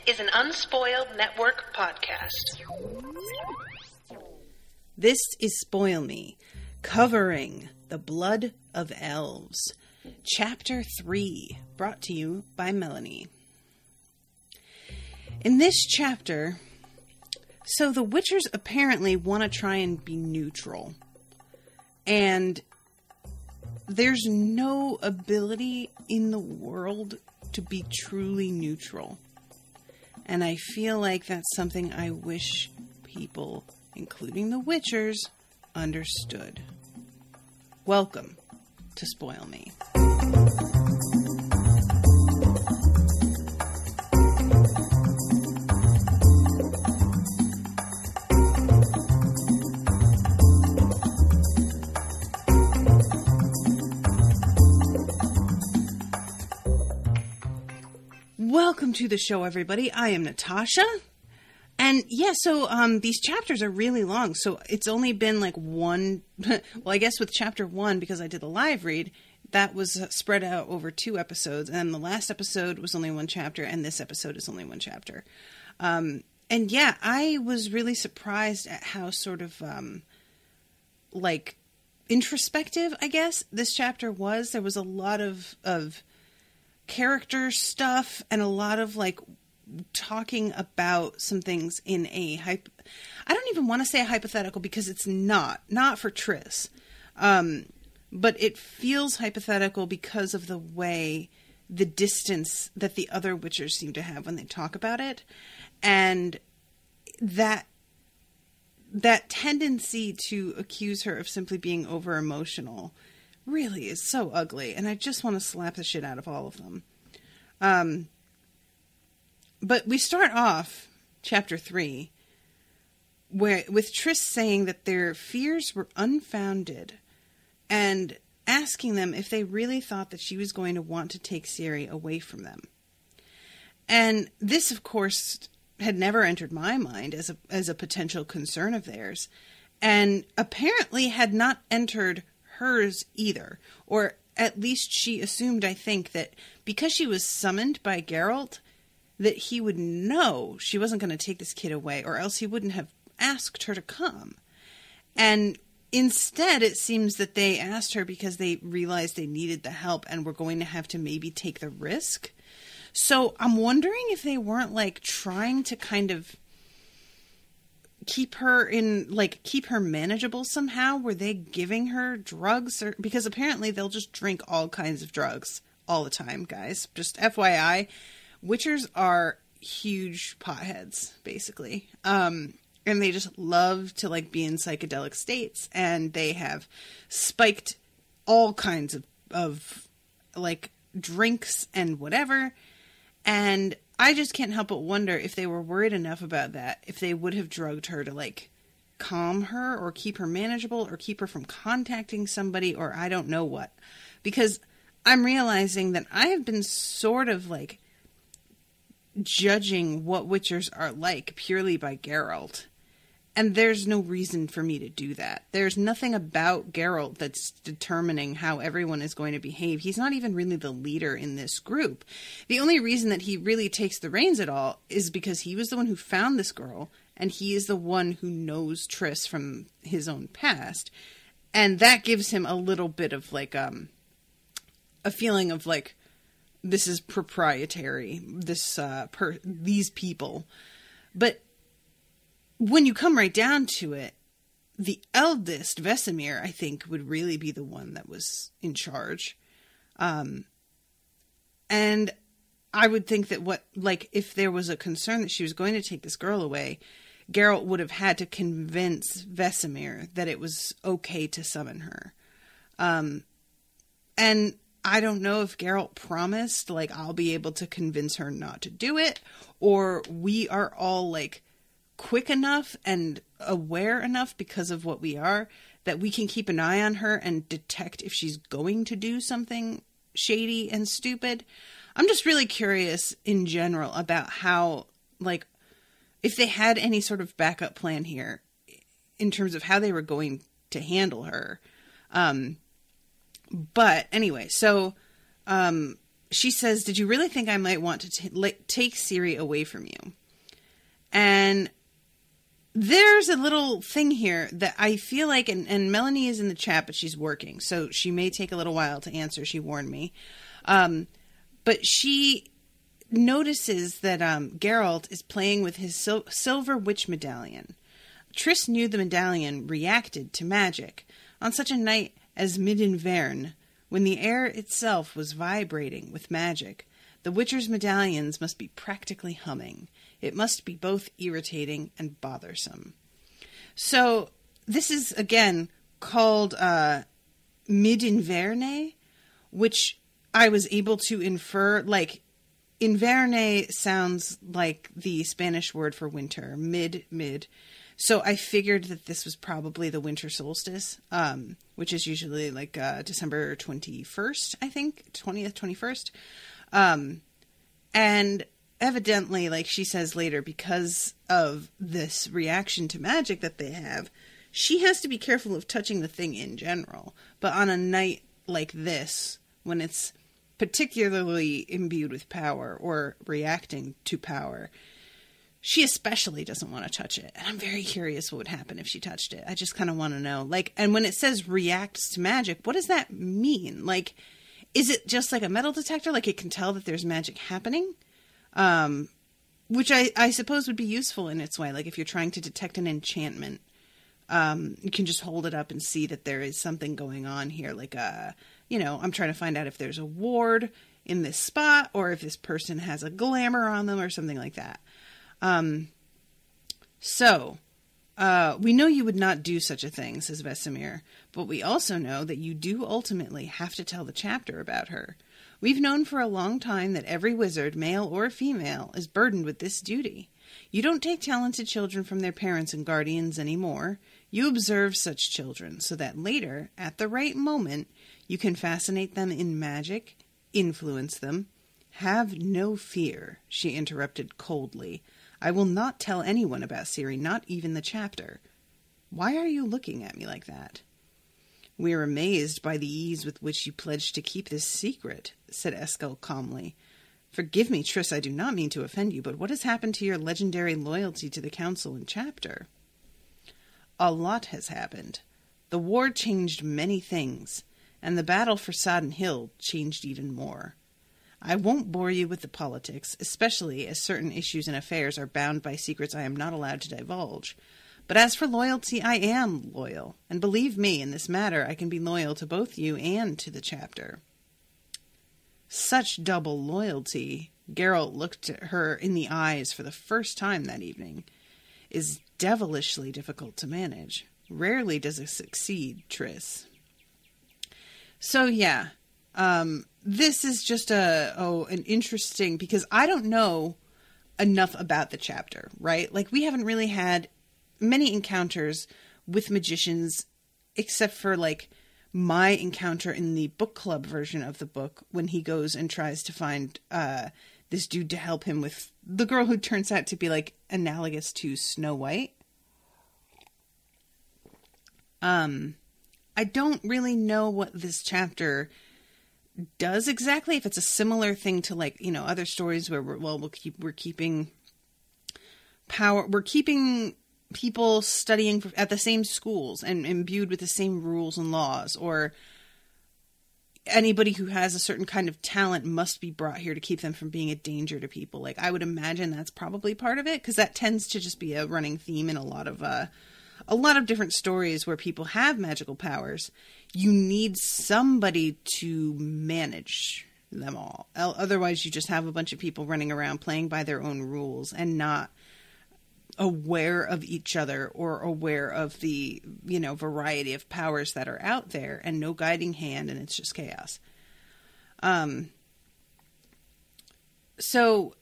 is an Unspoiled Network podcast. This is Spoil Me, covering the Blood of Elves, Chapter 3, brought to you by Melanie. In this chapter, so the Witchers apparently want to try and be neutral, and there's no ability in the world to be truly neutral. And I feel like that's something I wish people, including the Witchers, understood. Welcome to Spoil Me. Welcome to the show, everybody. I am Natasha. And yeah, so these chapters are really long. So it's only been like one, well, I guess with chapter 1, because I did the live read, that was spread out over 2 episodes. And the last episode was only 1 chapter, and this episode is only 1 chapter. And yeah, I was really surprised at how sort of like introspective, I guess, this chapter was. There was a lot of character stuff and a lot of like talking about some things in a I don't even want to say a hypothetical, because it's not for Triss. But it feels hypothetical because of the way, the distance that the other Witchers seem to have when they talk about it. And that tendency to accuse her of simply being over emotional really is so ugly, and I just want to slap the shit out of all of them. But we start off chapter 3 with Triss saying that their fears were unfounded and asking them if they really thought that she was going to want to take Ciri away from them. And this, of course, had never entered my mind as a potential concern of theirs, and apparently had not entered hers either, or at least she assumed, I think, that because she was summoned by Geralt, that he would know she wasn't going to take this kid away, or else he wouldn't have asked her to come. And instead, it seems that they asked her because they realized they needed the help and were going to have to maybe take the risk. So I'm wondering if they weren't like trying to kind of keep her manageable somehow. Were they giving her drugs? Because apparently they'll just drink all kinds of drugs all the time, guys. Just FYI, Witchers are huge potheads, basically. And they just love to like be in psychedelic states, and they have spiked all kinds of like drinks and whatever. And I just can't help but wonder if they were worried enough about that, if they would have drugged her to like calm her or keep her manageable or keep her from contacting somebody, or I don't know what. Because I'm realizing that I have been sort of like judging what Witchers are like purely by Geralt. And there's no reason for me to do that. There's nothing about Geralt that's determining how everyone is going to behave. He's not even really the leader in this group. The only reason that he really takes the reins at all is because he was the one who found this girl, and he is the one who knows Triss from his own past. And that gives him a little bit of like a feeling of like, this is proprietary, these people. But when you come right down to it, the eldest, Vesemir, I think, would really be the one that was in charge. And I would think that if there was a concern that she was going to take this girl away, Geralt would have had to convince Vesemir that it was okay to summon her. And I don't know if Geralt promised, like, I'll be able to convince her not to do it, or we are all, like, quick enough and aware enough because of what we are that we can keep an eye on her and detect if she's going to do something shady and stupid. I'm just really curious in general about how, like, if they had any sort of backup plan here in terms of how they were going to handle her. But anyway, so she says, did you really think I might want to take Ciri away from you? And there's a little thing here that I feel like, and Melanie is in the chat, but she's working, so she may take a little while to answer. She warned me. But she notices that Geralt is playing with his silver witch medallion. Triss knew the medallion reacted to magic on such a night as mid-invern, when the air itself was vibrating with magic. The Witcher's medallions must be practically humming. It must be both irritating and bothersome. So this is, again, called mid-inverne, which I was able to infer, like, inverne sounds like the Spanish word for winter, mid. So I figured that this was probably the winter solstice, which is usually like December 21st, I think, 20th, 21st. And evidently, like she says later, because of this reaction to magic that they have, she has to be careful of touching the thing in general. But on a night like this, when it's particularly imbued with power or reacting to power, she especially doesn't want to touch it. And I'm very curious what would happen if she touched it. I just kind of want to know. Like, and when it says reacts to magic, what does that mean? Like, is it just like a metal detector? Like it can tell that there's magic happening? Which I suppose would be useful in its way. Like if you're trying to detect an enchantment, you can just hold it up and see that there is something going on here. Like, I'm trying to find out if there's a ward in this spot or if this person has a glamour on them or something like that. We know you would not do such a thing, says Vesemir, but we also know that you do ultimately have to tell the chapter about her. We've known for a long time that every wizard, male or female, is burdened with this duty. You don't take talented children from their parents and guardians anymore. You observe such children so that later, at the right moment, you can fascinate them in magic, influence them. Have no fear, she interrupted coldly. I will not tell anyone about Ciri, not even the chapter. Why are you looking at me like that? We are amazed by the ease with which you pledged to keep this secret, said Eskel calmly. Forgive me, Triss, I do not mean to offend you, but what has happened to your legendary loyalty to the council and chapter? A lot has happened. The war changed many things, and the battle for Sodden Hill changed even more. I won't bore you with the politics, especially as certain issues and affairs are bound by secrets I am not allowed to divulge. But as for loyalty, I am loyal, and believe me, in this matter I can be loyal to both you and to the chapter. Such double loyalty, Geralt looked at her in the eyes for the first time that evening, is devilishly difficult to manage. Rarely does it succeed, Triss. So yeah, this is just an interesting, because I don't know enough about the chapter, right? Like, we haven't really had many encounters with magicians, except for, like, my encounter in the book club version of the book, when he goes and tries to find this dude to help him with the girl who turns out to be, like, analogous to Snow White. I don't really know what this chapter does exactly, if it's a similar thing to, like, other stories where we're keeping power, we're keeping people studying at the same schools and imbued with the same rules and laws, or anybody who has a certain kind of talent must be brought here to keep them from being a danger to people. Like, I would imagine that's probably part of it, because that tends to just be a running theme in a lot of different stories where people have magical powers. You need somebody to manage them all. Otherwise, you just have a bunch of people running around playing by their own rules and not aware of each other or aware of the, variety of powers that are out there, and no guiding hand, and it's just chaos. So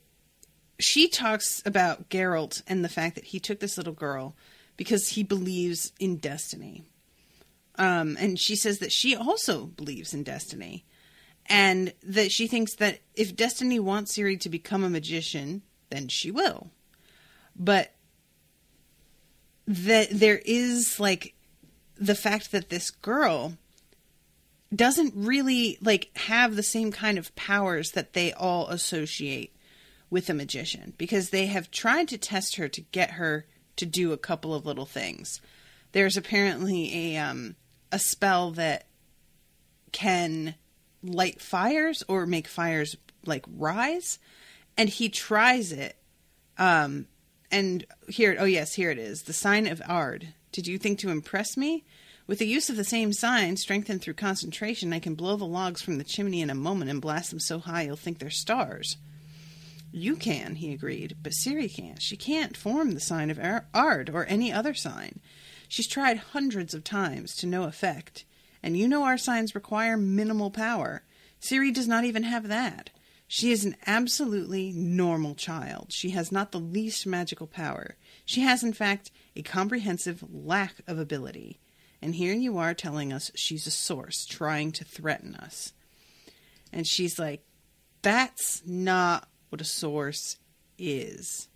she talks about Geralt and the fact that he took this little girl because he believes in destiny. And she says that she also believes in destiny, and that she thinks that if destiny wants Ciri to become a magician, then she will. But that there is, like, the fact that this girl doesn't really, like, have the same kind of powers that they all associate with a magician, because they have tried to test her to get her to do a couple of little things. There's apparently a spell that can light fires or make fires, like, rise, and he tries it. And here it is. The sign of Ard. Did you think to impress me? With the use of the same sign, strengthened through concentration, I can blow the logs from the chimney in a moment and blast them so high you'll think they're stars. You can, he agreed, but Ciri can't. She can't form the sign of Ard or any other sign. She's tried hundreds of times to no effect. And you know our signs require minimal power. Ciri does not even have that. She is an absolutely normal child. She has not the least magical power. She has, in fact, a comprehensive lack of ability. And here you are telling us she's a source trying to threaten us. And she's like, that's not what a source is.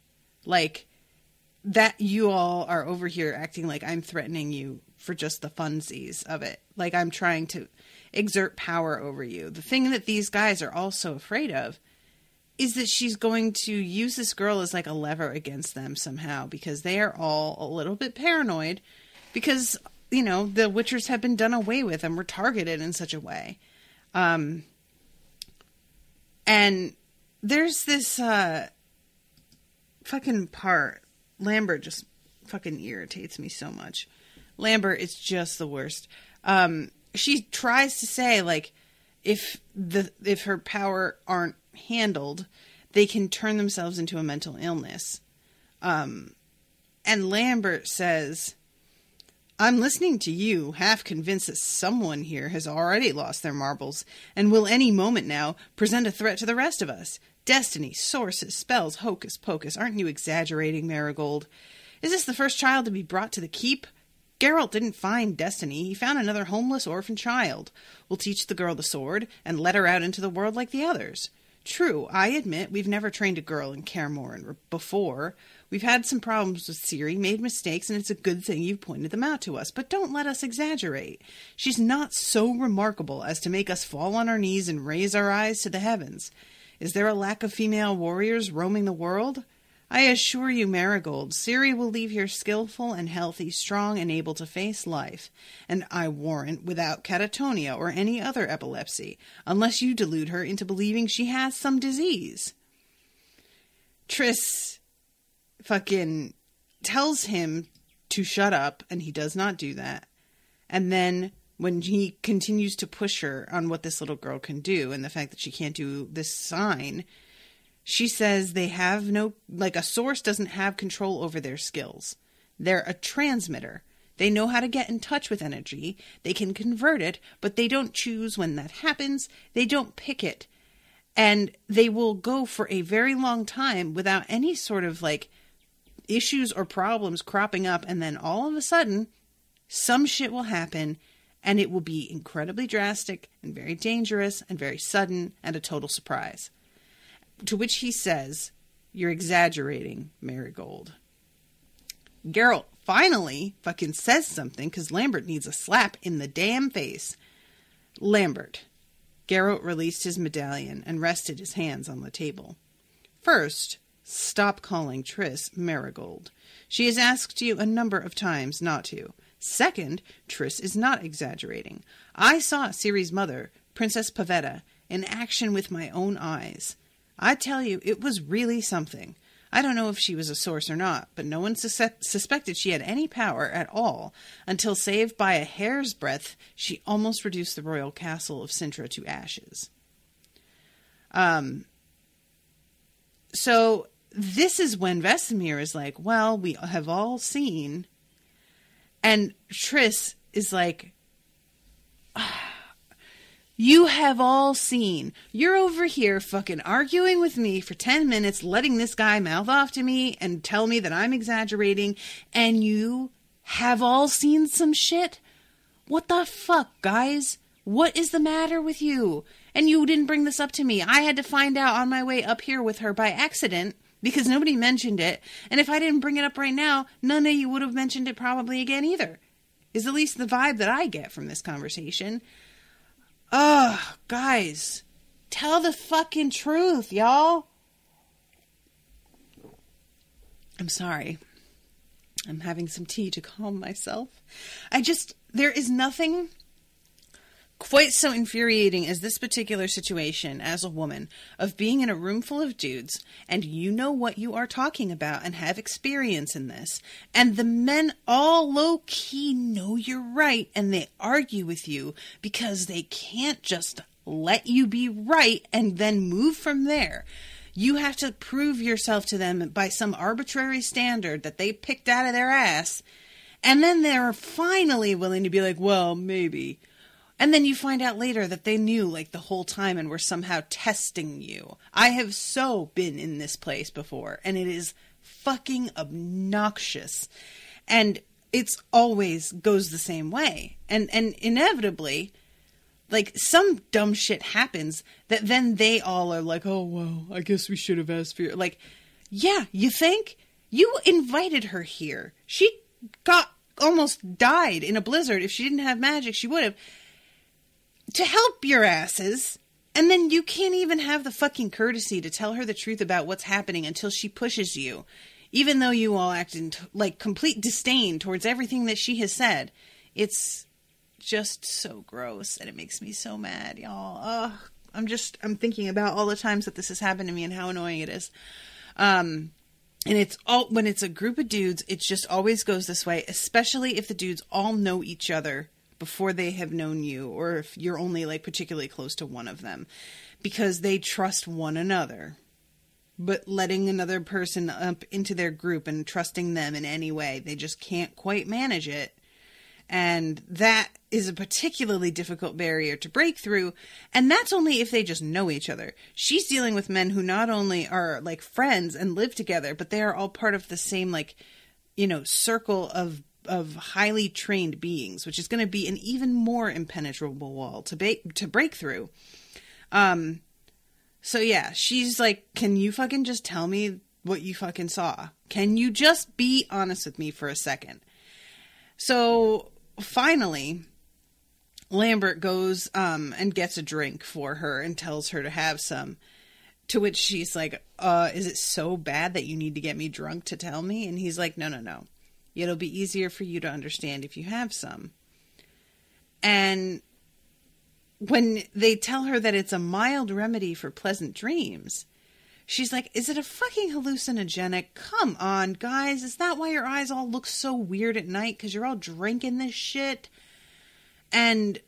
Like, that you all are over here acting like I'm threatening you for just the funsies of it. Like I'm trying to exert power over you. The thing that these guys are also afraid of is that she's going to use this girl as like a lever against them somehow, because they are all a little bit paranoid because, you know, the Witchers have been done away with and were targeted in such a way. And there's this fucking part. Lambert just fucking irritates me so much. Lambert is just the worst. She tries to say, like, if her power aren't handled, they can turn themselves into a mental illness. And Lambert says, I'm listening to you, half convinced that someone here has already lost their marbles and will any moment now present a threat to the rest of us. Destiny, sources, spells, hocus pocus. Aren't you exaggerating, Marigold? Is this the first child to be brought to the keep? Geralt didn't find Destiny. He found another homeless orphan child. We'll teach the girl the sword and let her out into the world like the others. True, I admit we've never trained a girl in Kaer Morhen before. We've had some problems with Ciri, made mistakes, and it's a good thing you've pointed them out to us. But don't let us exaggerate. She's not so remarkable as to make us fall on our knees and raise our eyes to the heavens. Is there a lack of female warriors roaming the world? I assure you, Marigold, Ciri will leave here skillful and healthy, strong and able to face life. And I warrant without catatonia or any other epilepsy, unless you delude her into believing she has some disease. Triss fucking tells him to shut up, and he does not do that. And then when he continues to push her on what this little girl can do and the fact that she can't do this sign, she says they have no, like, a source doesn't have control over their skills. They're a transmitter. They know how to get in touch with energy. They can convert it, but they don't choose when that happens. They don't pick it. And they will go for a very long time without any sort of, like, issues or problems cropping up. And then all of a sudden, some shit will happen. And it will be incredibly drastic and very dangerous and very sudden and a total surprise. To which he says, you're exaggerating, Marigold. Geralt finally fucking says something because Lambert needs a slap in the damn face. Lambert. Geralt released his medallion and rested his hands on the table. First, stop calling Triss Marigold. She has asked you a number of times not to. Second, Triss is not exaggerating. I saw Ciri's mother, Princess Pavetta, in action with my own eyes. I tell you, it was really something. I don't know if she was a source or not, but no one suspected she had any power at all, until, saved by a hair's breadth, she almost reduced the royal castle of Sintra to ashes. So this is when Vesemir is like, well, we have all seen. And Triss is like, you have all seen. You're over here fucking arguing with me for 10 minutes, letting this guy mouth off to me and tell me that I'm exaggerating, and you have all seen some shit? What the fuck, guys? What is the matter with you? And you didn't bring this up to me. I had to find out on my way up here with her by accident, because nobody mentioned it. And if I didn't bring it up right now, none of you would have mentioned it probably again either. Is at least the vibe that I get from this conversation. Ugh, guys, tell the fucking truth, y'all. I'm sorry. I'm having some tea to calm myself. There is nothing quite so infuriating as this particular situation as a woman of being in a room full of dudes and you know what you are talking about and have experience in this, and the men all low-key know you're right and they argue with you because they can't just let you be right and then move from there. You have to prove yourself to them by some arbitrary standard that they picked out of their ass, and then they're finally willing to be like, well, maybe. And then you find out later that they knew like the whole time and were somehow testing you. I have so been in this place before, and it is fucking obnoxious. And it's always goes the same way. And inevitably, like, some dumb shit happens that then they all are like, oh, well, I guess we should have asked for your... Like, yeah, you think? You invited her here. She almost died in a blizzard. If she didn't have magic, she would have. To help your asses. And then you can't even have the fucking courtesy to tell her the truth about what's happening until she pushes you. Even though you all act in, like, complete disdain towards everything that she has said. It's just so gross, and it makes me so mad, y'all. I'm thinking about all the times that this has happened to me and how annoying it is. And it's all, when it's a group of dudes, it just always goes this way, especially if the dudes all know each other before they have known you, or if you're only like particularly close to one of them, because they trust one another. But letting another person up into their group and trusting them in any way, they just can't quite manage it. And that is a particularly difficult barrier to break through. And that's only if they just know each other. She's dealing with men who not only are like friends and live together, but they are all part of the same, like, you know, circle of highly trained beings, which is going to be an even more impenetrable wall to break through. So yeah, she's like, can you fucking just tell me what you fucking saw? Can you just be honest with me for a second? So finally, Lambert goes and gets a drink for her and tells her to have some. To which she's like, is it so bad that you need to get me drunk to tell me? And he's like, no. It'll be easier for you to understand if you have some. And when they tell her that it's a mild remedy for pleasant dreams, she's like, is it a fucking hallucinogenic? Come on, guys. Is that why your eyes all look so weird at night? Because you're all drinking this shit? And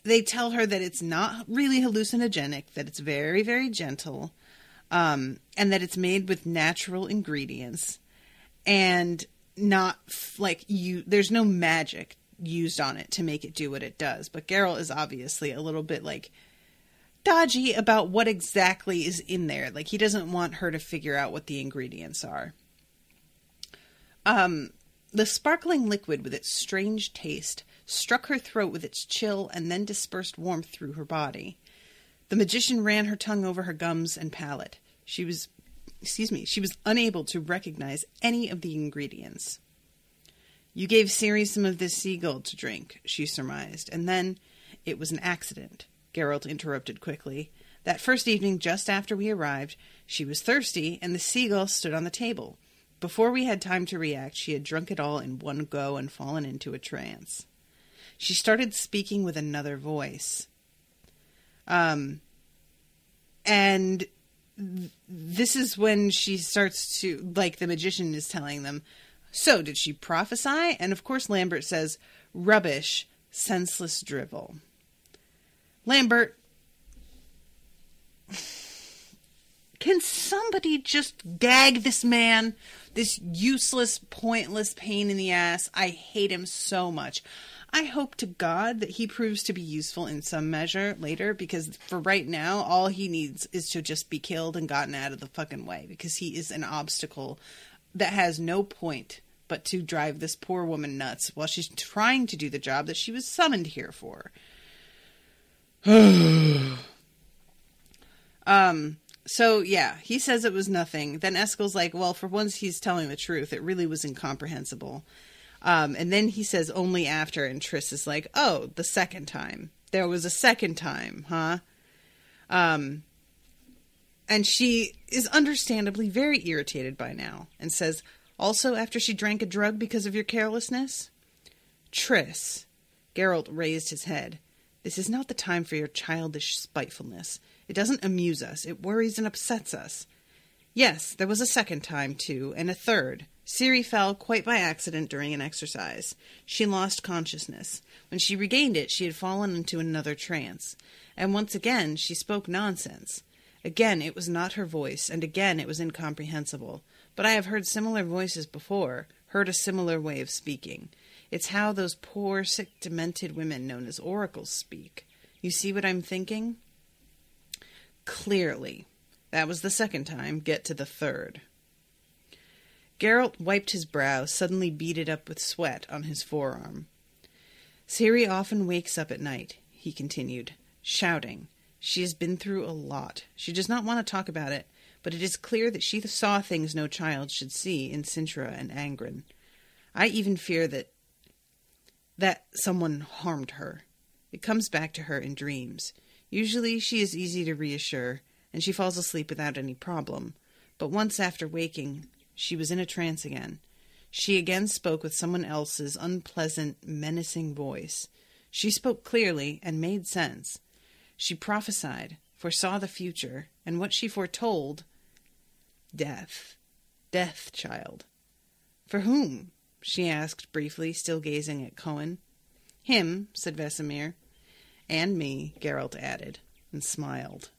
they tell her that it's not really hallucinogenic, that it's very, very gentle, and that it's made with natural ingredients. And not like there's no magic used on it to make it do what it does. But Geralt is obviously a little bit like dodgy about what exactly is in there. Like, he doesn't want her to figure out what the ingredients are. The sparkling liquid with its strange taste struck her throat with its chill and then dispersed warmth through her body. The magician ran her tongue over her gums and palate. She was unable to recognize any of the ingredients. You gave Ciri some of this sea gold to drink, she surmised, and then it was an accident, Geralt interrupted quickly. That first evening, just after we arrived, she was thirsty, and the seagull stood on the table. Before we had time to react, she had drunk it all in one go and fallen into a trance. She started speaking with another voice. And this is when she starts to, like, the magician is telling them, so did she prophesy? And of course Lambert says, rubbish, senseless drivel. Lambert, can somebody just gag this man? This useless, pointless pain in the ass. I hate him so much. I hope to God that he proves to be useful in some measure later, because for right now, all he needs is to just be killed and gotten out of the fucking way, because he is an obstacle that has no point but to drive this poor woman nuts while she's trying to do the job that she was summoned here for. So yeah, he says it was nothing. Then Eskel's like, well, for once he's telling the truth. It really was incomprehensible. And then he says only after, and Triss is like, oh, the second time. there was a second time, huh? And she is understandably very irritated by now and says, also after she drank a drug because of your carelessness? Triss. Geralt raised his head. This is not the time for your childish spitefulness. It doesn't amuse us. It worries and upsets us. Yes, there was a second time, too, and a third. Ciri fell quite by accident during an exercise. She lost consciousness. When she regained it, she had fallen into another trance. And once again, she spoke nonsense. Again, it was not her voice, and again it was incomprehensible. But I have heard similar voices before, heard a similar way of speaking. It's how those poor, sick, demented women known as oracles speak. You see what I'm thinking? Clearly. That was the second time. Get to the third. Geralt wiped his brow, suddenly beaded up with sweat on his forearm. Ciri often wakes up at night, he continued, shouting. She has been through a lot. She does not want to talk about it, but it is clear that she saw things no child should see in Cintra and Angren. I even fear that someone harmed her. It comes back to her in dreams. Usually she is easy to reassure, and she falls asleep without any problem. But once after waking, she was in a trance again. She again spoke with someone else's unpleasant, menacing voice. She spoke clearly and made sense. She prophesied, foresaw the future, and what she foretold... Death. Death, child. For whom? She asked briefly, still gazing at Cohen. Him, said Vesemir. And me, Geralt added, and smiled.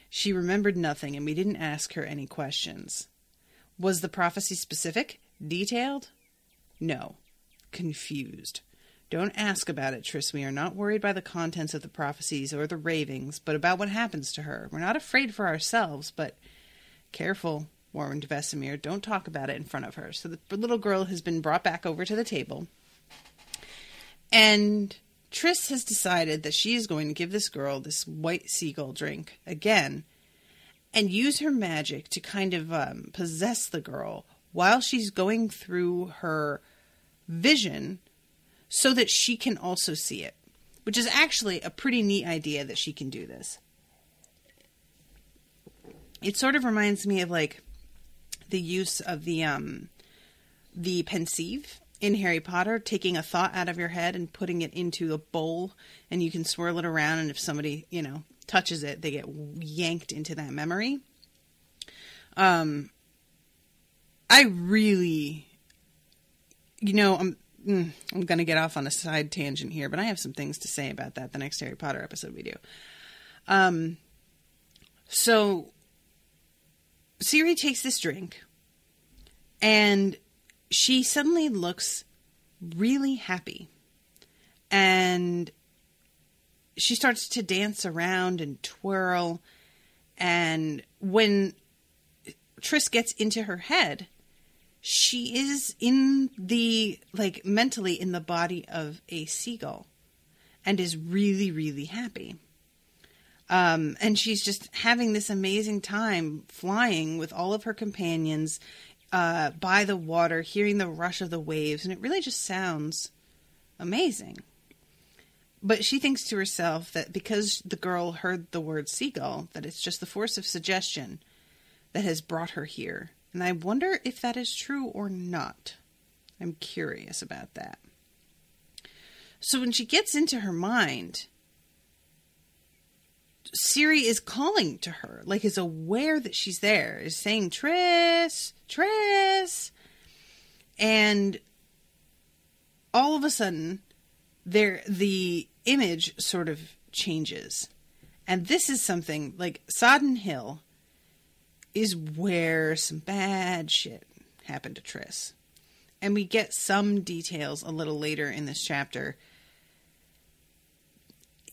She remembered nothing, and we didn't ask her any questions. Was the prophecy specific? Detailed? No. Confused. Don't ask about it, Triss. We are not worried by the contents of the prophecies or the ravings, but about what happens to her. We're not afraid for ourselves, but... Careful, warned Vesemir. Don't talk about it in front of her. So the little girl has been brought back over to the table. And Triss has decided that she is going to give this girl this white seagull drink again and use her magic to kind of possess the girl while she's going through her vision so that she can also see it, which is actually a pretty neat idea that she can do this. It sort of reminds me of like the use of the pensieve in Harry Potter, taking a thought out of your head and putting it into a bowl, and you can swirl it around, and if somebody, touches it, they get yanked into that memory. I really, I'm going to get off on a side tangent here, but I have some things to say about that the next Harry Potter episode we do. So Ciri takes this drink, and she suddenly looks really happy. And she starts to dance around and twirl. And when Triss gets into her head, she is mentally in the body of a seagull and is really, really happy. And she's just having this amazing time flying with all of her companions by the water, hearing the rush of the waves, and it really just sounds amazing. But she thinks to herself that because the girl heard the word seagull, that it's just the force of suggestion that has brought her here. And I wonder if that is true or not. I'm curious about that. So when she gets into her mind, Ciri is calling to her, is aware that she's there, is saying, Triss, Triss. And all of a sudden, the image sort of changes. And this is something like Sodden Hill is where some bad shit happened to Triss. And we get some details a little later in this chapter.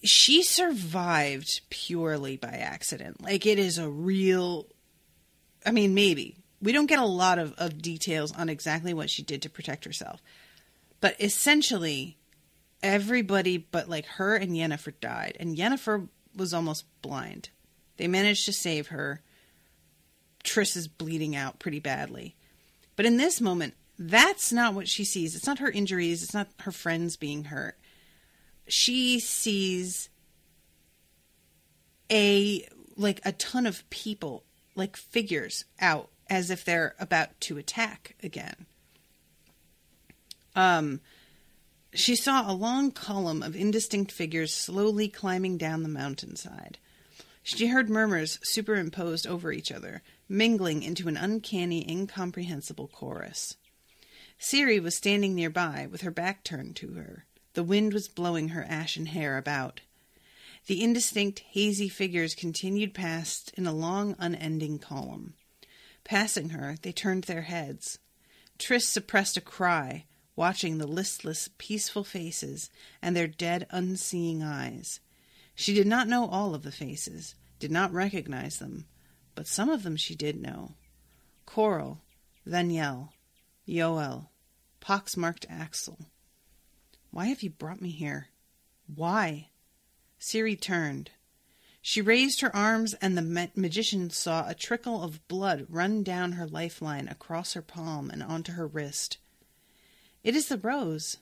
She survived purely by accident. It is a real... maybe. We don't get a lot of details on exactly what she did to protect herself. But essentially, everybody but, her and Yennefer died. And Yennefer was almost blind. They managed to save her. Triss is bleeding out pretty badly. But in this moment, that's not what she sees. It's not her injuries. It's not her friends being hurt. she sees a ton of people, like figures out as if they're about to attack again. She saw a long column of indistinct figures slowly climbing down the mountainside. She heard murmurs superimposed over each other, mingling into an uncanny, incomprehensible chorus. Ciri was standing nearby, with her back turned to her. The wind was blowing her ashen hair about. The indistinct, hazy figures continued past in a long, unending column. Passing her, they turned their heads. Triss suppressed a cry, watching the listless, peaceful faces and their dead, unseeing eyes. She did not know all of the faces, did not recognize them, but some of them she did know. Coral, Vaniel, Yoel, pox-marked Axel. Why have you brought me here? Why? Ciri turned. She raised her arms, and the magician saw a trickle of blood run down her lifeline across her palm and onto her wrist. "It is the rose,"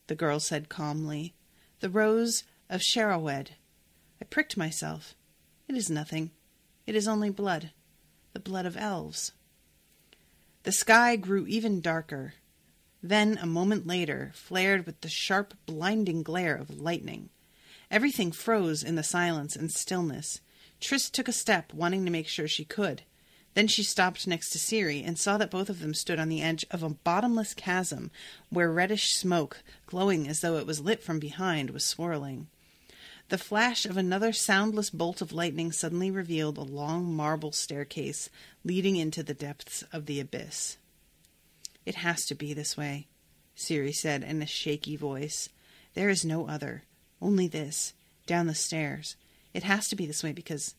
the girl said calmly. "The rose of Sharawed. I pricked myself. It is nothing. It is only blood. The blood of elves." The sky grew even darker. Then, a moment later, flared with the sharp, blinding glare of lightning. Everything froze in the silence and stillness. Triss took a step, wanting to make sure she could. Then she stopped next to Ciri and saw that both of them stood on the edge of a bottomless chasm where reddish smoke, glowing as though it was lit from behind, was swirling. The flash of another soundless bolt of lightning suddenly revealed a long marble staircase leading into the depths of the abyss. "It has to be this way," Ciri said in a shaky voice. "There is no other. Only this. Down the stairs. It has to be this way because...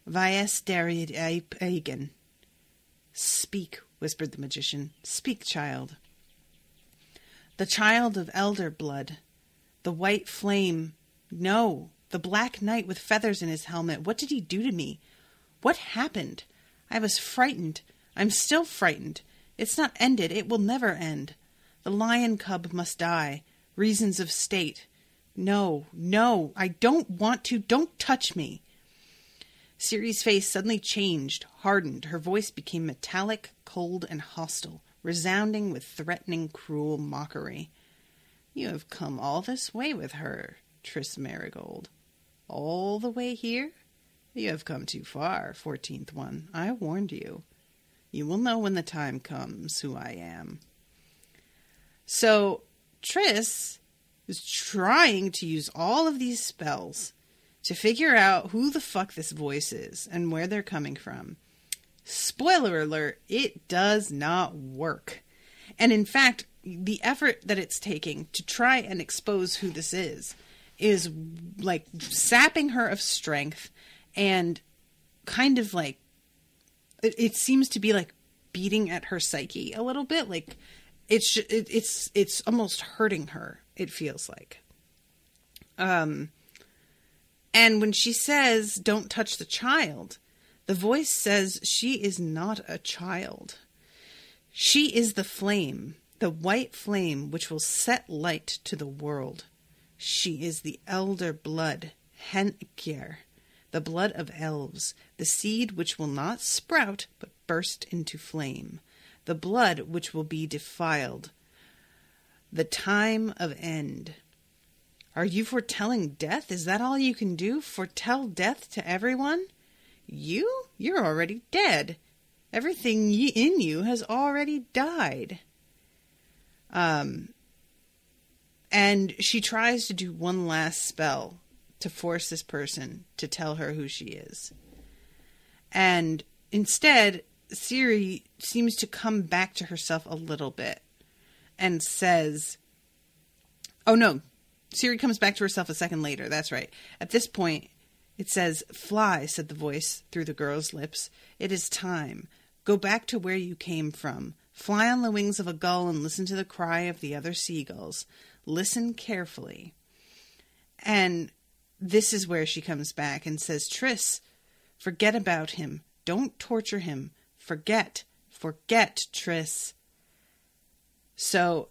Vies derid eigen." "Speak," whispered the magician. "Speak, child." "The child of elder blood. The white flame... No, the black knight with feathers in his helmet. What did he do to me? What happened? I was frightened. I'm still frightened. It's not ended. It will never end. The lion cub must die. Reasons of state. No, no, I don't want to. Don't touch me." Ciri's face suddenly changed, hardened. Her voice became metallic, cold, and hostile, resounding with threatening, cruel mockery. "You have come all this way with her, Triss Marigold. All the way here? You have come too far, 14th one. I warned you. You will know when the time comes who I am." So, Triss was trying to use all of these spells to figure out who the fuck this voice is and where they're coming from. Spoiler alert, it does not work. And in fact, the effort that it's taking to try and expose who this is like sapping her of strength and kind of like, it seems to be like beating at her psyche a little bit. Like it's almost hurting her, it feels like. And when she says, "Don't touch the child," the voice says she is not a child. She is the flame, the white flame which will set light to the world. She is the elder blood, Henkier, the blood of elves, the seed which will not sprout but burst into flame, the blood which will be defiled, the time of end. Are you foretelling death? Is that all you can do? Foretell death to everyone? You're already dead. Everything in you has already died. And she tries to do one last spell to force this person to tell her who she is. And instead, Ciri seems to come back to herself a little bit and says, oh no, Ciri comes back to herself a second later. That's right. At this point, it says, "Fly," said the voice through the girl's lips. "It is time. Go back to where you came from. Fly on the wings of a gull and listen to the cry of the other seagulls. Listen carefully." And this is where she comes back and says, "Triss, forget about him. Don't torture him. Forget, Triss." So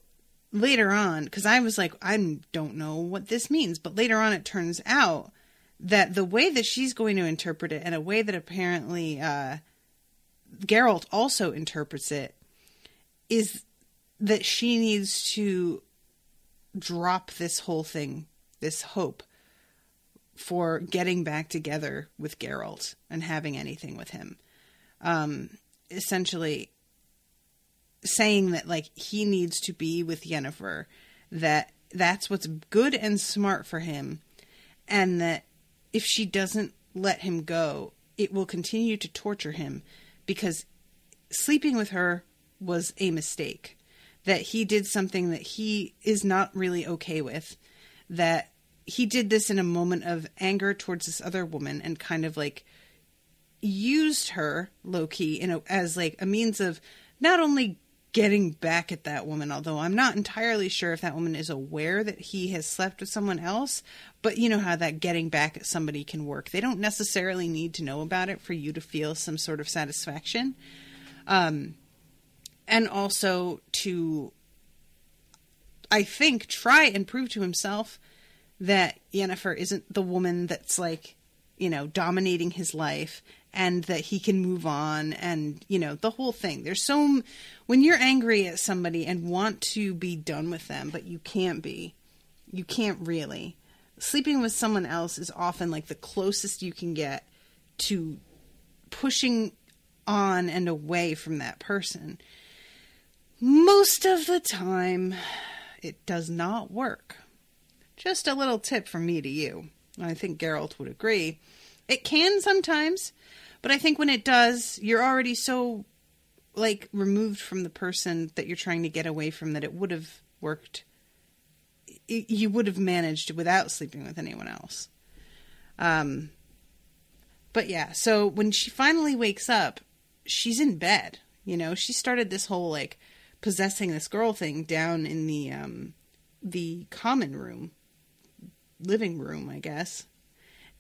later on, because I was like, I don't know what this means, but later on it turns out that the way that she's going to interpret it, and a way that apparently Geralt also interprets it, is that she needs to drop this whole thing, this hope for getting back together with Geralt and having anything with him. Essentially saying that, like, he needs to be with Yennefer, that's what's good and smart for him, and that if she doesn't let him go, it will continue to torture him, because sleeping with her was a mistake, that he did something that he is not really okay with, that he did this in a moment of anger towards this other woman and kind of like used her low-key as like a means of not only getting back at that woman, although I'm not entirely sure if that woman is aware that he has slept with someone else, but you know how that getting back at somebody can work. They don't necessarily need to know about it for you to feel some sort of satisfaction. And also to, I think, try and prove to himself that Yennefer isn't the woman that's like, you know, dominating his life, and that he can move on, and, you know, the whole thing. When you're angry at somebody and want to be done with them, but you can't really. Sleeping with someone else is often like the closest you can get to pushing on and away from that person. Most of the time, it does not work. Just a little tip from me to you. I think Geralt would agree. It can sometimes, but I think when it does, you're already so, like, removed from the person that you're trying to get away from that it would have worked. You would have managed without sleeping with anyone else. But yeah, so when she finally wakes up, she's in bed. You know, she started this whole, like, possessing this girl thing down in the common room. Living room, I guess.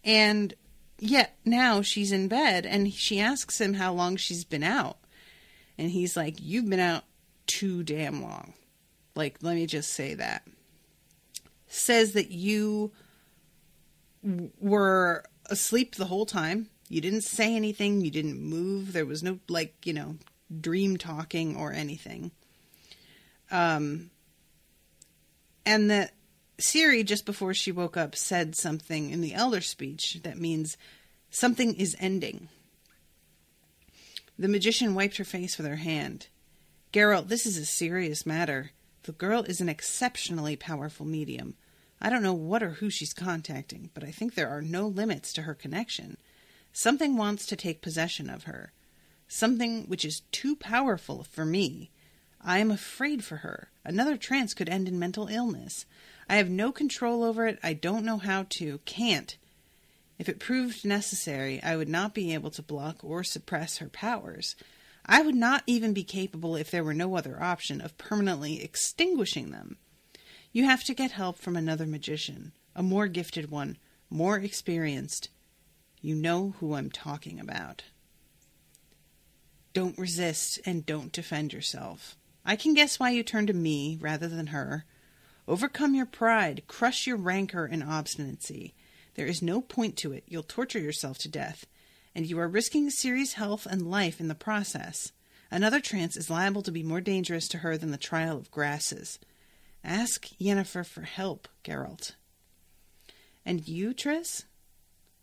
And yet now she's in bed, and she asks him how long she's been out. And he's like, you've been out too damn long. Like, let me just say that. Says that you were asleep the whole time. You didn't say anything. You didn't move. There was no, like, you know, dream talking or anything. And that Ciri, just before she woke up, said something in the Elder Speech that means something is ending. The magician wiped her face with her hand. Geralt, this is a serious matter. The girl is an exceptionally powerful medium. I don't know what or who she's contacting, but I think there are no limits to her connection. Something wants to take possession of her. Something which is too powerful for me. I am afraid for her. Another trance could end in mental illness. I have no control over it. I don't know how to. Can't. If it proved necessary, I would not be able to block or suppress her powers. I would not even be capable, if there were no other option, of permanently extinguishing them. You have to get help from another magician, a more gifted one, more experienced. You know who I'm talking about. Don't resist and don't defend yourself. I can guess why you turn to me rather than her. Overcome your pride, crush your rancor and obstinacy. There is no point to it. You'll torture yourself to death, and you are risking Ciri's health and life in the process. Another trance is liable to be more dangerous to her than the trial of grasses. Ask Yennefer for help, Geralt. And you, Triss?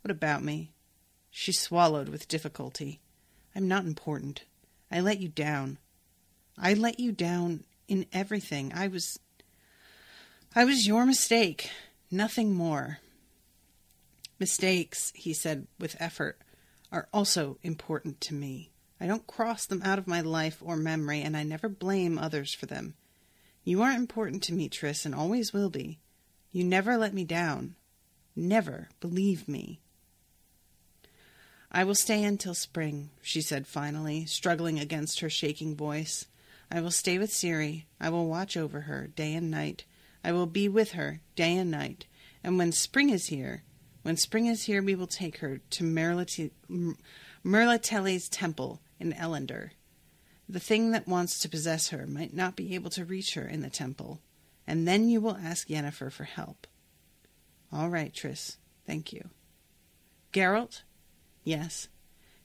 What about me? She swallowed with difficulty. I'm not important. I let you down. I let you down in everything. I was your mistake, nothing more. Mistakes, he said with effort, are also important to me. I don't cross them out of my life or memory, and I never blame others for them. You are important to me, Triss, and always will be. You never let me down. Never, believe me. I will stay until spring, she said finally, struggling against her shaking voice. I will stay with Ciri. I will watch over her day and night. I will be with her day and night. And when spring is here, we will take her to Merlitelli's temple in Elendor. The thing that wants to possess her might not be able to reach her in the temple. and then you will ask Yennefer for help. All right, Triss. Thank you. Geralt? Yes.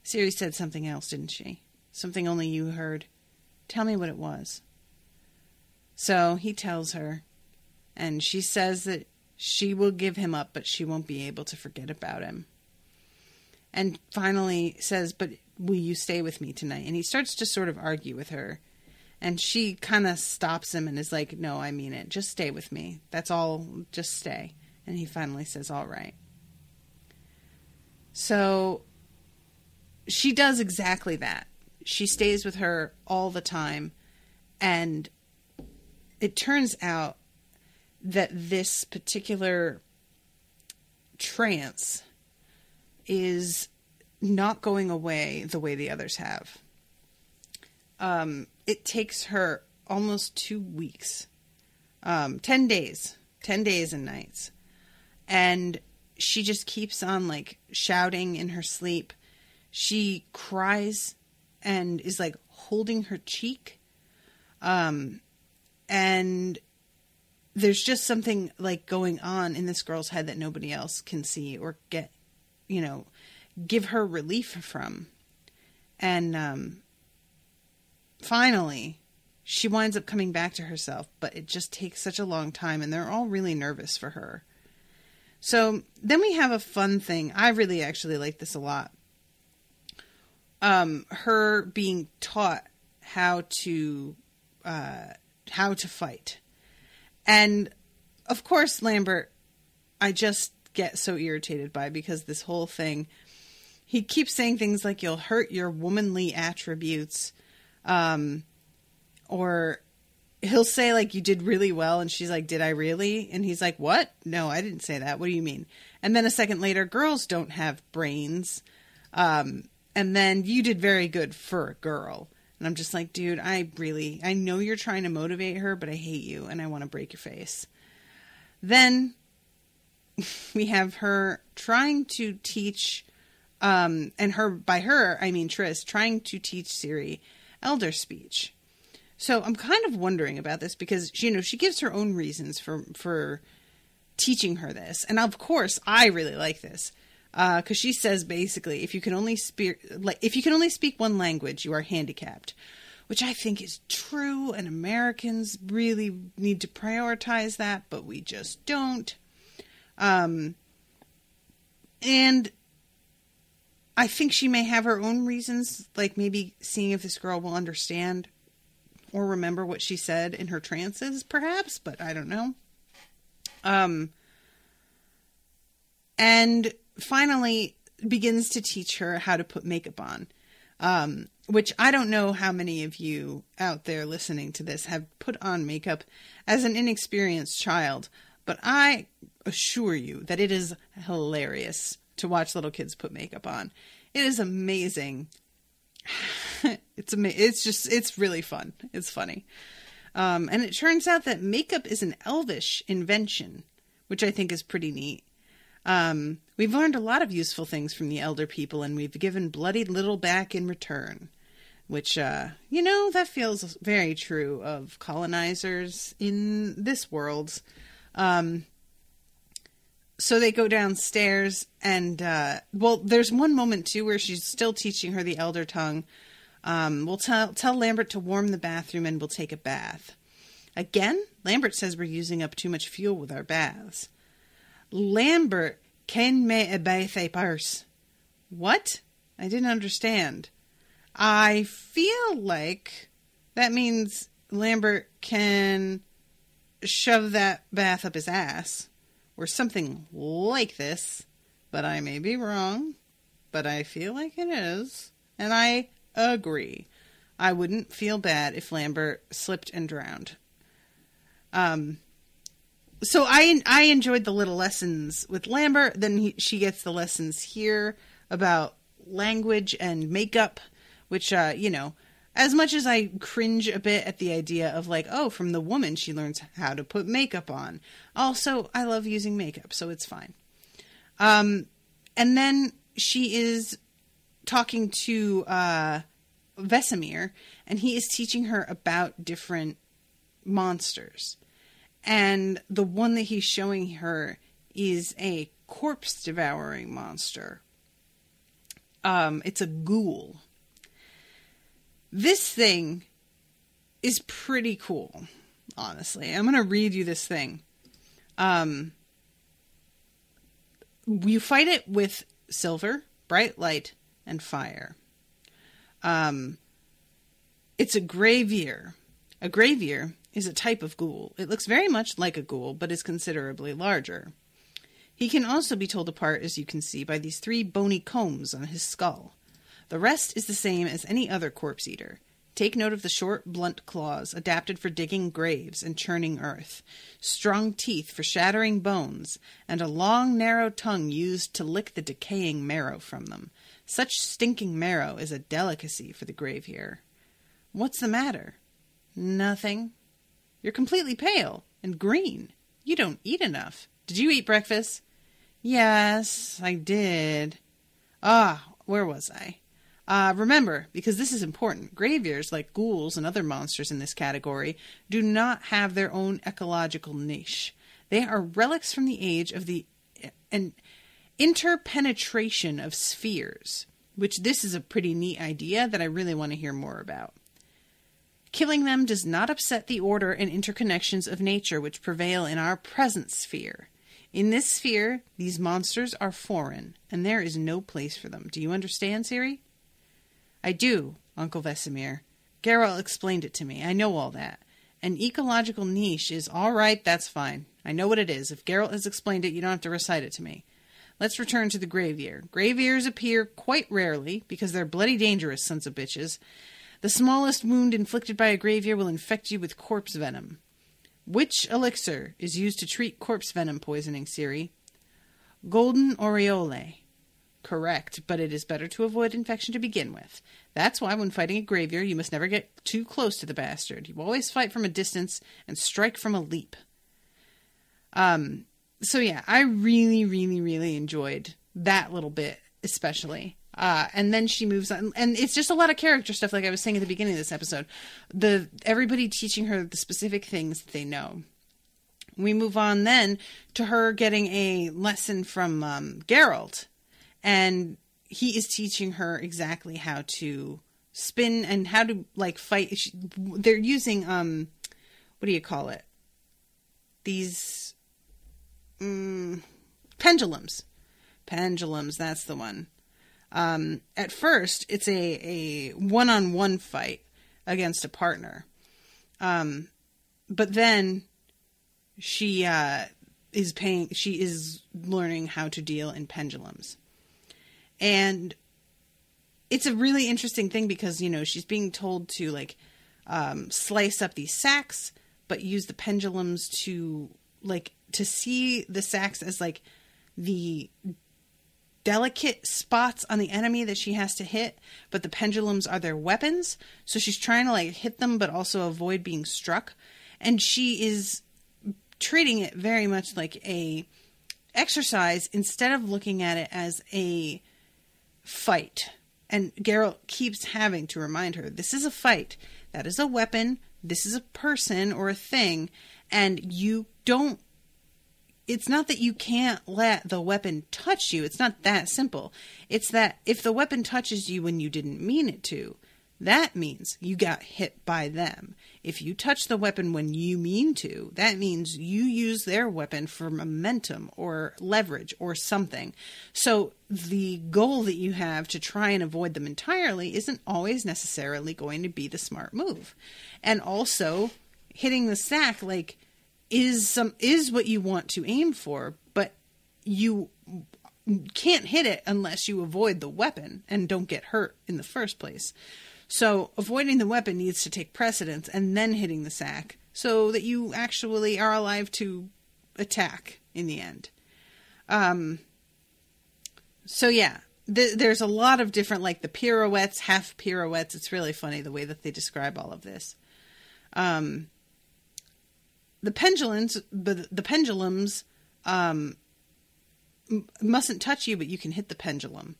Ciri said something else, didn't she? Something only you heard. Tell me what it was. So he tells her, and she says that she will give him up, but she won't be able to forget about him. And finally says, but will you stay with me tonight? And he starts to sort of argue with her. And she kind of stops him and is like, no, I mean it. Just stay with me. That's all. Just stay. And he finally says, all right. So she does exactly that. She stays with her all the time. And it turns out that this particular trance is not going away the way the others have. It takes her almost 2 weeks, 10 days and nights. And she just keeps on like shouting in her sleep. She cries and is like holding her cheek. And there's just something like going on in this girl's head that nobody else can see or get, give her relief from. And, finally, she winds up coming back to herself, but it just takes such a long time, and they're all really nervous for her. So then we have a fun thing. I really actually like this a lot. Her being taught how to fight. And, of course, Lambert, I just get so irritated by, because this whole thing, he keeps saying things like, you'll hurt your womanly attributes. Or he'll say like, you did really well. And she's like, did I really? And he's like, what? No, I didn't say that. What do you mean? And then a second later, girls don't have brains. And then you did very good for a girl. And I'm just like, dude, I know you're trying to motivate her, but I hate you and I want to break your face. Then we have her trying to teach, and by her, I mean Triss, trying to teach Ciri elder speech. So I'm kind of wondering about this because, she gives her own reasons for teaching her this. And of course, I really like this. Because she says basically, if you can only speak one language, you are handicapped, which I think is true. And Americans really need to prioritize that, but we just don't. And I think she may have her own reasons, like maybe seeing if this girl will understand or remember what she said in her trances, perhaps, but I don't know. And finally begins to teach her how to put makeup on, which I don't know how many of you out there listening to this have put on makeup as an inexperienced child, but I assure you that it is hilarious to watch little kids put makeup on. It is amazing. It's really fun. It's funny. And it turns out that makeup is an elvish invention, which I think is pretty neat. We've learned a lot of useful things from the elder people, and we've given bloody little back in return, which, that feels very true of colonizers in this world. So they go downstairs and, there's one moment too where she's still teaching her the elder tongue. We'll tell Lambert to warm the bathroom and we'll take a bath. Again, Lambert says we're using up too much fuel with our baths. Lambert, can me a bath a purse? What? I didn't understand. I feel like that means Lambert can shove that bath up his ass. Or something like this, but I may be wrong, but I feel like it is, and I agree. I wouldn't feel bad if Lambert slipped and drowned. So I enjoyed the little lessons with Lambert, then she gets the lessons here about language and makeup, which, as much as I cringe a bit at the idea of like, oh, from the woman, she learns how to put makeup on. Also, I love using makeup, so it's fine. And then she is talking to Vesemir, and he is teaching her about different monsters. And the one that he's showing her is a corpse-devouring monster. It's a ghoul. This thing is pretty cool, honestly. I'm going to read you this thing. You fight it with silver, bright light, and fire. It's a gravier. A gravier is a type of ghoul. It looks very much like a ghoul, but is considerably larger. He can also be told apart, as you can see, by these 3 bony combs on his skull. The rest is the same as any other corpse eater. Take note of the short, blunt claws, adapted for digging graves and churning earth, strong teeth for shattering bones, and a long, narrow tongue used to lick the decaying marrow from them. Such stinking marrow is a delicacy for the graveheer. What's the matter? Nothing. You're completely pale and green. You don't eat enough. Did you eat breakfast? Yes, I did. Where was I? Remember, because this is important, graveyears, like ghouls and other monsters in this category, do not have their own ecological niche. They are relics from the age of the interpenetration of spheres, which this is a pretty neat idea that I really want to hear more about. Killing them does not upset the order and interconnections of nature which prevail in our present sphere. In this sphere, these monsters are foreign, and there is no place for them. Do you understand, Ciri? I do, Uncle Vesemir. Geralt explained it to me. I know all that. An ecological niche is all right, that's fine. I know what it is. If Geralt has explained it, you don't have to recite it to me. Let's return to the graveyear. Graveyears appear quite rarely, because they're bloody dangerous, sons of bitches. The smallest wound inflicted by a graveyear will infect you with corpse venom. Which elixir is used to treat corpse venom poisoning, Ciri? Golden aureole. Correct, but it is better to avoid infection to begin with. That's why when fighting a graveyear, you must never get too close to the bastard. You always fight from a distance and strike from a leap. So yeah, I really, really, really enjoyed that little bit, especially. And then she moves on, and it's just a lot of character stuff, like I was saying at the beginning of this episode. Everybody teaching her the specific things that they know. We move on then to her getting a lesson from Geralt, and he is teaching her exactly how to spin and how to fight. They're using what do you call it? These pendulums. Pendulums, that's the one. At first, it's a one-on-one fight against a partner. But then she is learning how to deal in pendulums. And it's a really interesting thing because, she's being told to slice up these sacks, but use the pendulums to see the sacks as the delicate spots on the enemy that she has to hit, but the pendulums are their weapons. So she's trying to hit them, but also avoid being struck. And she is treating it very much like a exercise instead of looking at it as a fight. And Geralt keeps having to remind her, this is a fight. That is a weapon. This is a person or a thing. And it's not that you can't let the weapon touch you. It's not that simple. It's that if the weapon touches you when you didn't mean it to, that means you got hit by them. If you touch the weapon when you mean to, that means you use their weapon for momentum or leverage or something. So the goal that you have to try and avoid them entirely isn't always necessarily going to be the smart move. And also, hitting the sack, is what you want to aim for, but you can't hit it unless you avoid the weapon and don't get hurt in the first place. So avoiding the weapon needs to take precedence and then hitting the sack so that you actually are alive to attack in the end. So yeah, there's a lot of different, the pirouettes, half pirouettes. It's really funny the way that they describe all of this. The pendulums mustn't touch you, but you can hit the pendulum.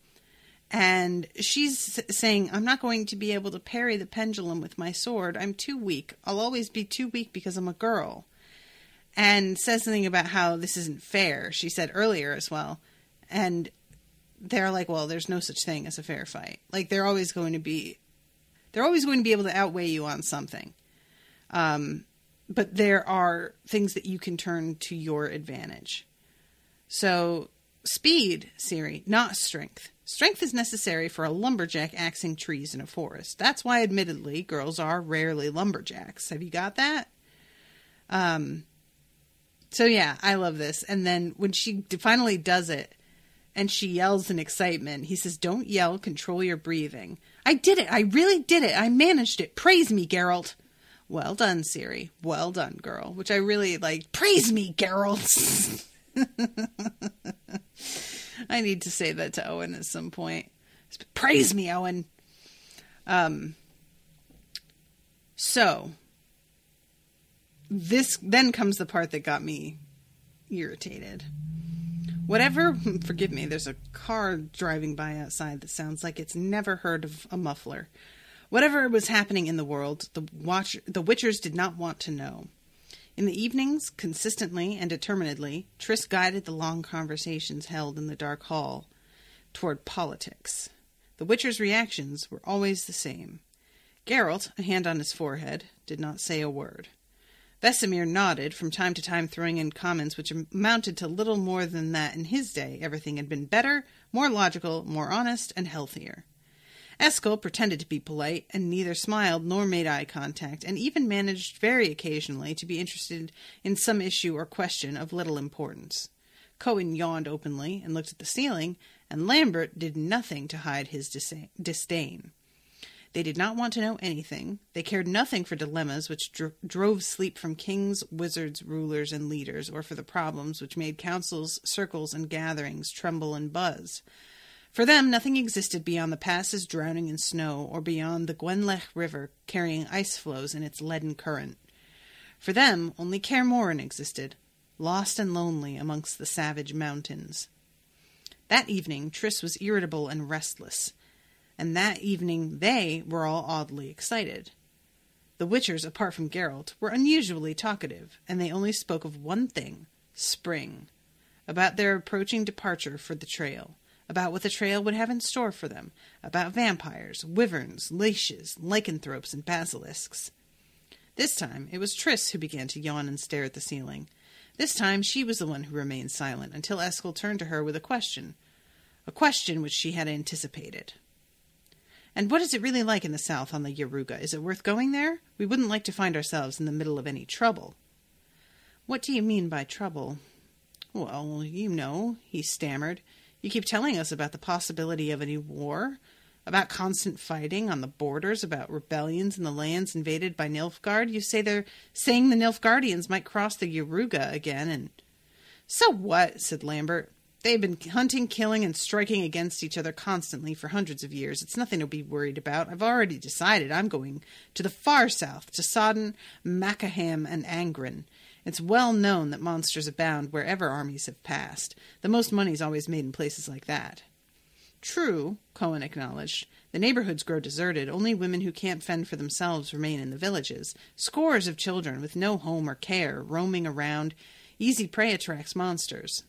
And she's saying, I'm not going to be able to parry the pendulum with my sword. I'm too weak. I'll always be too weak because I'm a girl. and says something about how this isn't fair. She said earlier as well. And they're like, well, there's no such thing as a fair fight. Like, they're always going to be able to outweigh you on something. But there are things that you can turn to your advantage. So, speed, Ciri, not strength. Strength is necessary for a lumberjack axing trees in a forest. That's why, admittedly, girls are rarely lumberjacks. Have you got that? So yeah, I love this. And then when she finally does it, and she yells in excitement, he says, "Don't yell, control your breathing." I did it! I really did it! I managed it! Praise me, Geralt! Well done, Ciri. Well done, girl. Which I really like. Praise me, Geralt! I need to say that to Owen at some point. Praise me, Owen! So, this then comes the part that got me irritated. Whatever, forgive me, there's a car driving by outside that sounds like it's never heard of a muffler. Whatever was happening in the world, the Witchers did not want to know. In the evenings, consistently and determinedly, Triss guided the long conversations held in the dark hall toward politics. The Witchers' reactions were always the same. Geralt, a hand on his forehead, did not say a word. Vesemir nodded, from time to time throwing in comments which amounted to little more than that in his day everything had been better, more logical, more honest, and healthier. Eskel pretended to be polite, and neither smiled nor made eye contact, and even managed very occasionally to be interested in some issue or question of little importance. Cohen yawned openly and looked at the ceiling, and Lambert did nothing to hide his disdain. They did not want to know anything. They cared nothing for dilemmas which drove sleep from kings, wizards, rulers, and leaders, or for the problems which made councils, circles, and gatherings tremble and buzz. For them, nothing existed beyond the passes drowning in snow, or beyond the Gwenlech River carrying ice floes in its leaden current. For them, only Kaer Morhen existed, lost and lonely amongst the savage mountains. That evening, Triss was irritable and restless. And that evening they were all oddly excited. The Witchers, apart from Geralt, were unusually talkative, and they only spoke of one thing, spring, about their approaching departure for the trail, about what the trail would have in store for them, about vampires, wyverns, leashes, lycanthropes, and basilisks. This time it was Triss who began to yawn and stare at the ceiling. This time she was the one who remained silent, until Eskel turned to her with a question which she had anticipated. "And what is it really like in the south on the Yaruga? Is it worth going there? We wouldn't like to find ourselves in the middle of any trouble." "What do you mean by trouble?" "Well, you know," he stammered. "You keep telling us about the possibility of a new war, about constant fighting on the borders, about rebellions in the lands invaded by Nilfgaard. You say they're saying the Nilfgaardians might cross the Yaruga again, and..." "So what?" said Lambert. "They've been hunting, killing, and striking against each other constantly for hundreds of years. It's nothing to be worried about. I've already decided I'm going to the far south, to Sodden, Macaham, and Angren. It's well known that monsters abound wherever armies have passed. The most money's always made in places like that." "True," Cohen acknowledged. "The neighborhoods grow deserted. Only women who can't fend for themselves remain in the villages. Scores of children with no home or care roaming around. Easy prey attracts monsters."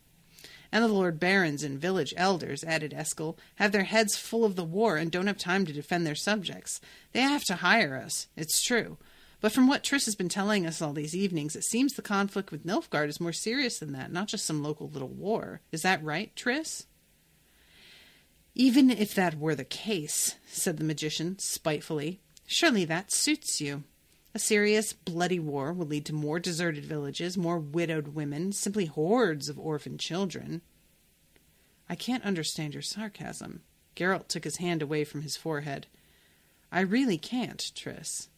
"And the Lord Barons and village elders," added Eskel, "have their heads full of the war and don't have time to defend their subjects. They have to hire us, it's true. But from what Triss has been telling us all these evenings, it seems the conflict with Nilfgaard is more serious than that, not just some local little war. Is that right, Triss?" "Even if that were the case," said the magician, spitefully, "surely that suits you. A serious, bloody war will lead to more deserted villages, more widowed women, simply hordes of orphaned children." "I can't understand your sarcasm." Geralt took his hand away from his forehead. "I really can't, Triss."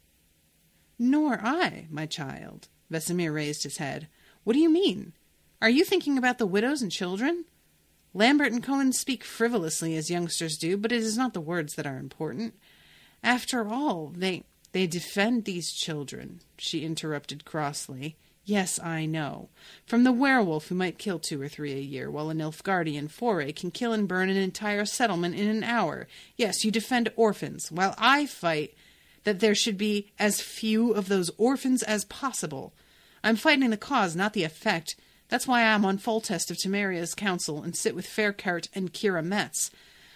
"Nor I, my child." Vesemir raised his head. "What do you mean? Are you thinking about the widows and children? Lambert and Cohen speak frivolously as youngsters do, but it is not the words that are important. After all, They defend these children," she interrupted crossly. "Yes, I know. From the werewolf who might kill 2 or 3 a year, while a Nilfgaardian foray can kill and burn an entire settlement in an hour. Yes, you defend orphans, while I fight that there should be as few of those orphans as possible. I'm fighting the cause, not the effect. That's why I'm on full test of Temeria's council and sit with Faircart and Kira Metz.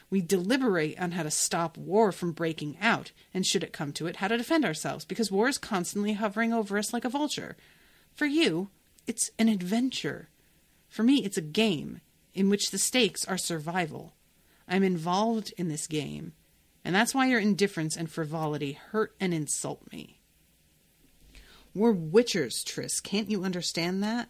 We deliberate on how to stop war from breaking out, and should it come to it, how to defend ourselves, because war is constantly hovering over us like a vulture. For you, it's an adventure. For me, it's a game in which the stakes are survival. I'm involved in this game, and that's why your indifference and frivolity hurt and insult me. We're witchers, Triss. Can't you understand that?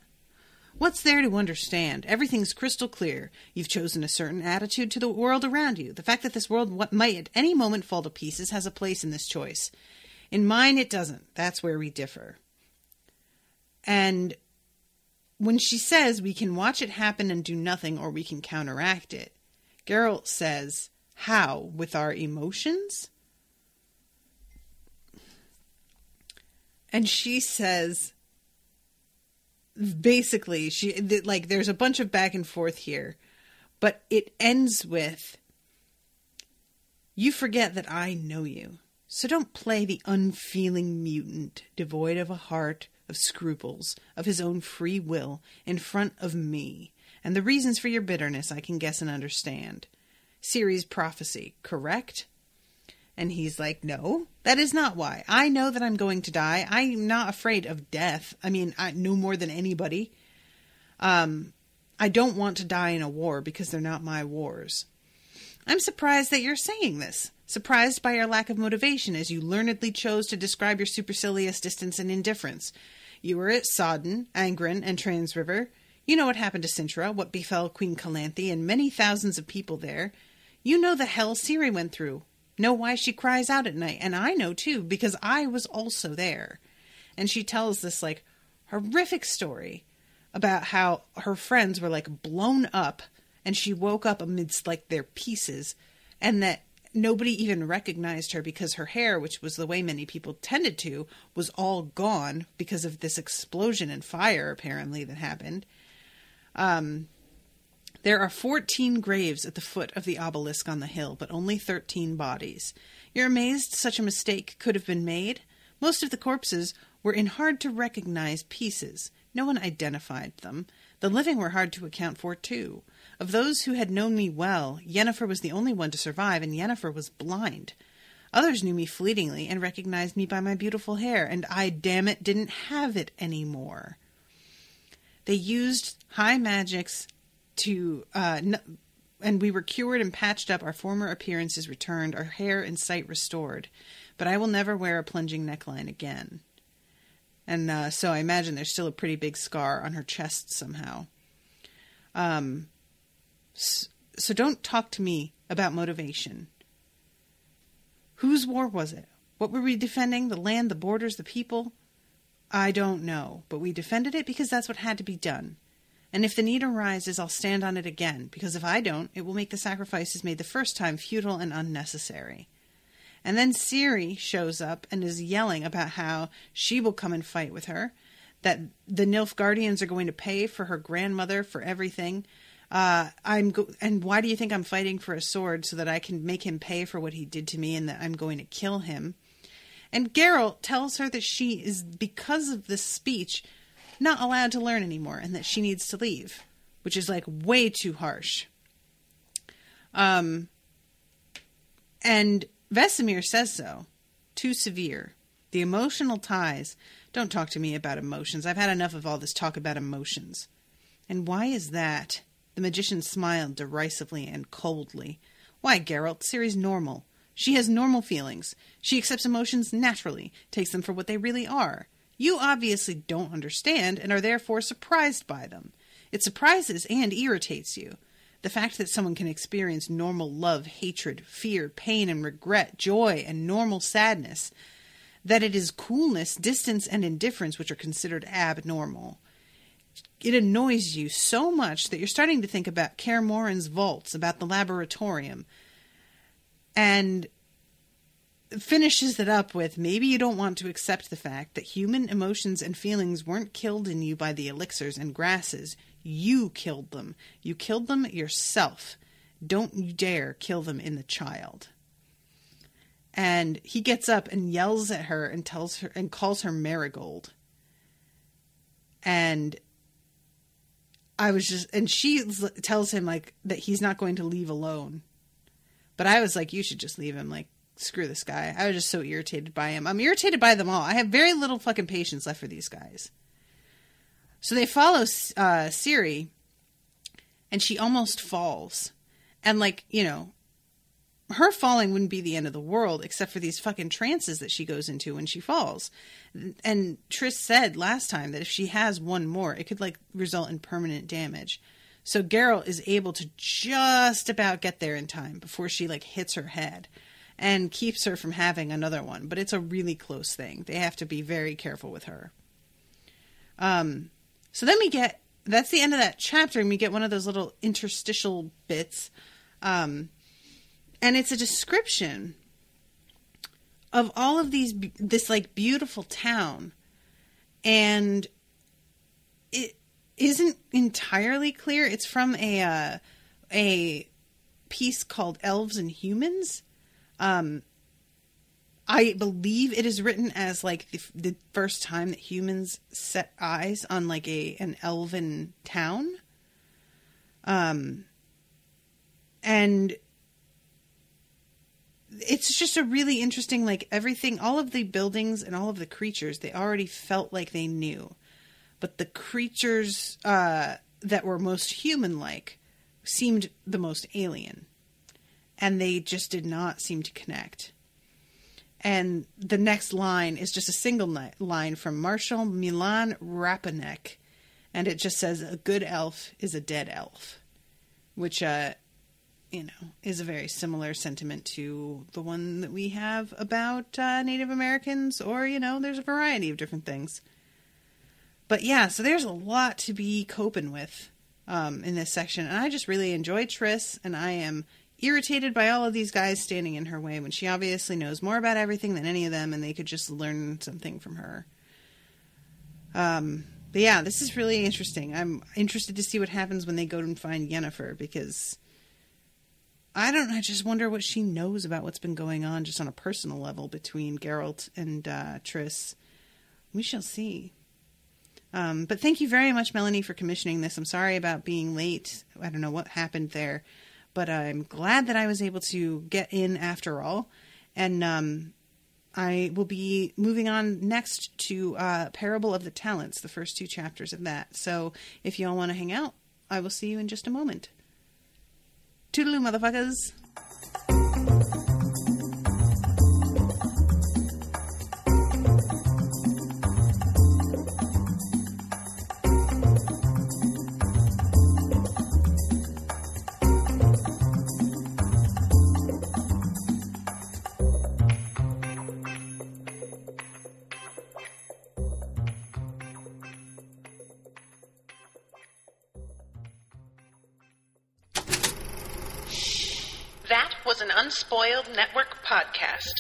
What's there to understand? Everything's crystal clear. You've chosen a certain attitude to the world around you. The fact that this world might at any moment fall to pieces has a place in this choice. In mine, it doesn't. That's where we differ. And when she says we can watch it happen and do nothing, or we can counteract it, Geralt says, how? With our emotions? And she says, basically, there's a bunch of back and forth here, but it ends with, you forget that I know you, so don't play the unfeeling mutant, devoid of a heart, of scruples, of his own free will, in front of me. And the reasons for your bitterness I can guess and understand. Ciri's prophecy, correct? And he's like, no, that is not why. I know that I'm going to die. I'm not afraid of death. I mean, I know more than anybody. I don't want to die in a war because they're not my wars. I'm surprised that you're saying this. Surprised by your lack of motivation as you learnedly chose to describe your supercilious distance and indifference. You were at Sodden, Angren, and Transriver. You know what happened to Sintra, what befell Queen Calanthe and many thousands of people there. You know the hell Ciri went through. Know why she cries out at night. And I know too, because I was also there. And she tells this horrific story about how her friends were blown up and she woke up amidst their pieces, and that nobody even recognized her because her hair, which was the way many people tended to, was all gone because of this explosion and fire apparently that happened. There are 14 graves at the foot of the obelisk on the hill, but only 13 bodies. You're amazed such a mistake could have been made? Most of the corpses were in hard-to-recognize pieces. No one identified them. The living were hard to account for, too. Of those who had known me well, Yennefer was the only one to survive, and Yennefer was blind. Others knew me fleetingly and recognized me by my beautiful hair, and I, damn it, didn't have it anymore. They used high magics to, and we were cured and patched up, our former appearances returned, our hair and sight restored. But I will never wear a plunging neckline again. And so I imagine there's still a pretty big scar on her chest somehow. So don't talk to me about motivation. Whose war was it? What were we defending? The land, the borders, the people? I don't know, but we defended it because that's what had to be done. And if the need arises, I'll stand on it again, because if I don't, it will make the sacrifices made the first time futile and unnecessary. And then Ciri shows up and is yelling about how she will come and fight with her, that the Nilfgaardians are going to pay for her grandmother for everything. And why do you think I'm fighting for a sword? So that I can make him pay for what he did to me, and that I'm going to kill him. And Geralt tells her that she is, because of this speech, not allowed to learn anymore, and that she needs to leave, which is way too harsh. And Vesemir says so. Too severe. The emotional ties. Don't talk to me about emotions. I've had enough of all this talk about emotions. And why is that? The magician smiled derisively and coldly. Why, Geralt, Ciri's normal. She has normal feelings. She accepts emotions naturally, takes them for what they really are. You obviously don't understand and are therefore surprised by them. It surprises and irritates you. The fact that someone can experience normal love, hatred, fear, pain, and regret, joy, and normal sadness. That it is coolness, distance, and indifference which are considered abnormal. It annoys you so much that you're starting to think about Kaer Morhen's vaults, about the laboratorium. And finishes it up with, maybe you don't want to accept the fact that human emotions and feelings weren't killed in you by the elixirs and grasses. You killed them. You killed them yourself. Don't you dare kill them in the child. And he gets up and yells at her and tells her and calls her Marigold. And I was just, and she tells him like that he's not going to leave alone. But I was like, you should just leave him. Like, screw this guy. I was just so irritated by him. I'm irritated by them all. I have very little fucking patience left for these guys. So they follow Ciri, and she almost falls. And like, you know, her falling wouldn't be the end of the world, except for these fucking trances that she goes into when she falls. And Triss said last time that if she has one more, it could like result in permanent damage. So Geralt is able to just about get there in time before she like hits her head and keeps her from having another one. But it's a really close thing. They have to be very careful with her. So then that's the end of that chapter, and we get one of those little interstitial bits. And it's a description of all of this like beautiful town. And it isn't entirely clear. It's from a piece called Elves and Humans. I believe it is written as like the first time that humans set eyes on like an elven town. And it's just a really interesting, like everything, all of the buildings and all of the creatures, they already felt like they knew. But the creatures that were most human-like seemed the most alien. And they just did not seem to connect. And the next line is just a single line from Marshall Milan Rapanek. And it just says, a good elf is a dead elf. Which, is a very similar sentiment to the one that we have about Native Americans. Or, there's a variety of different things. But yeah, so there's a lot to be coping with in this section. And I just really enjoy Triss. And I am irritated by all of these guys standing in her way when she obviously knows more about everything than any of them, and they could just learn something from her. But yeah, this is really interesting. I'm interested to see what happens when they go and find Yennefer, because I just wonder what she knows about what's been going on just on a personal level between Geralt and Triss. We shall see. But thank you very much, Melanie, for commissioning this. I'm sorry about being late. I don't know what happened there. But I'm glad that I was able to get in after all. And I will be moving on next to Parable of the Talents, the first 2 chapters of that. So if y'all want to hang out, I will see you in just a moment. Toodaloo, motherfuckers. That was an Unspoiled Network podcast.